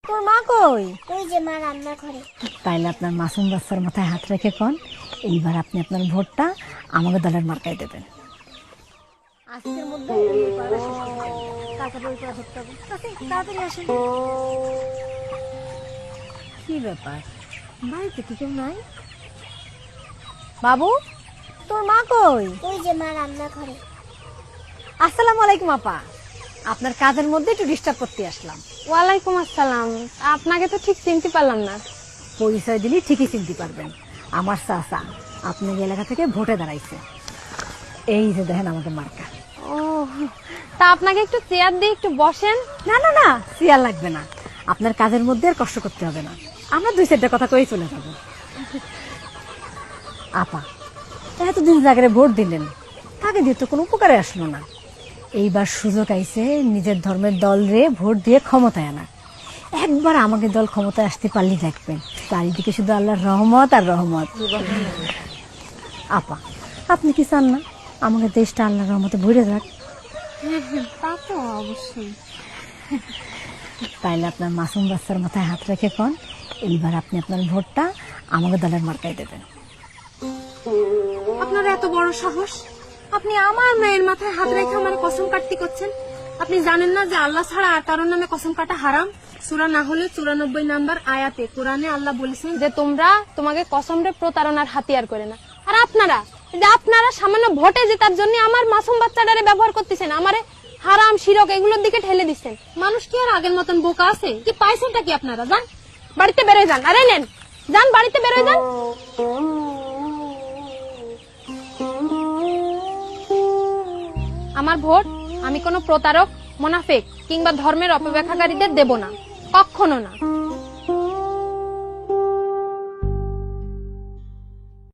তোর মা কই? ওই যে মা রান্না করে। তাইলে আপনার মাসুম বাচ্চার মাথায় হাত রেখে কোন এইবার আপনি আপনার ভোটটা আমাকে দলের মার্কায় দেবেন। আজকের মধ্যে এই পড়াটা শেষ করতে হবে। তারপরে ওই পড়া ধরতে হবে। তাড়াতাড়ি আসেন। কি ব্যাপার, বাড়িতে কি কেউ নাই? বাবু, তোর মা কই? ওই যে মা রান্না করে। আসসালামু আলাইকুম আপা, আপনার কাজের মধ্যে একটু ডিস্টার্ব করতে আসলাম। ওয়ালাইকুম আসসালাম। আপনাকে তো ঠিক চিনতে পারলাম না। পরিচয় দিলে ঠিকই চিনতে পারবেন, আমার চাচা আপনার এলাকা থেকে ভোটে দাঁড়াইছে। এই যে দেখেন আমাদের মার্কা। ও, তা আপনাকে একটু চেয়ার দিয়ে একটু বসেন। না না না, চেয়ার লাগবে না, আপনার কাজের মধ্যে আর কষ্ট করতে হবে না, আমরা দুই চারটা কথা কই চলে যাব। আপা, এতদিন জায়গায় ভোট দিলেন, তাকে দিয়ে তো কোনো উপকারে আসলো না। এইবার সুযোগ আইছে নিজের ধর্মের দল রে ভোট দিয়ে ক্ষমতায় আনা। একবার আমাকে দল ক্ষমতায় আসতে পারলে দেখবেন চারিদিকে শুধু আল্লাহর রহমত আর রহমত। আপা, আপনি কি চান না আমাকে দেশটা আল্লাহর রহমতে ভরে যাক? তা তো অবশ্যই। তাইলে আপনার মাসুম বাচ্চার মাথায় হাত রেখে কোন এইবার আপনি আপনার ভোটটা আমাকে দলের মার্কায় দেবেন। আপনার এত বড় সাহস, আপনি আমার মেয়ের মাথায় হাত রেখে আমার কসম কাটতে করছেন? আপনি জানেন না যে আল্লাহ ছাড়া আর কারোর নামে কসম কাটা হারাম? সূরা নাহলে 94 নাম্বার আয়াতে কোরআনে আল্লাহ বলেছেন যে তোমরা তোমাকে কসমরে প্রতারণার হাতিয়ার করে না। আর আপনারা সামান্য ভোটে জেতার জন্য আমার মাসুম বাচ্চাটারে ব্যবহার করতেছেন, আমারে হারাম শিরক এগুলোর দিকে ঠেলে দিচ্ছেন। মানুষ কি আর আগের মতন বোকা আছে? কি পাইছেনটা কি আপনারা? যান বাড়িতে বেরোয় যান। আরে নেন, যান বাড়িতে বেরোয় যান। আমার ভোট আমি কোনো প্রতারক, মুনাফিক কিংবা ধর্মের অপব্যাখ্যাকারীদের দেব না, কখনো না।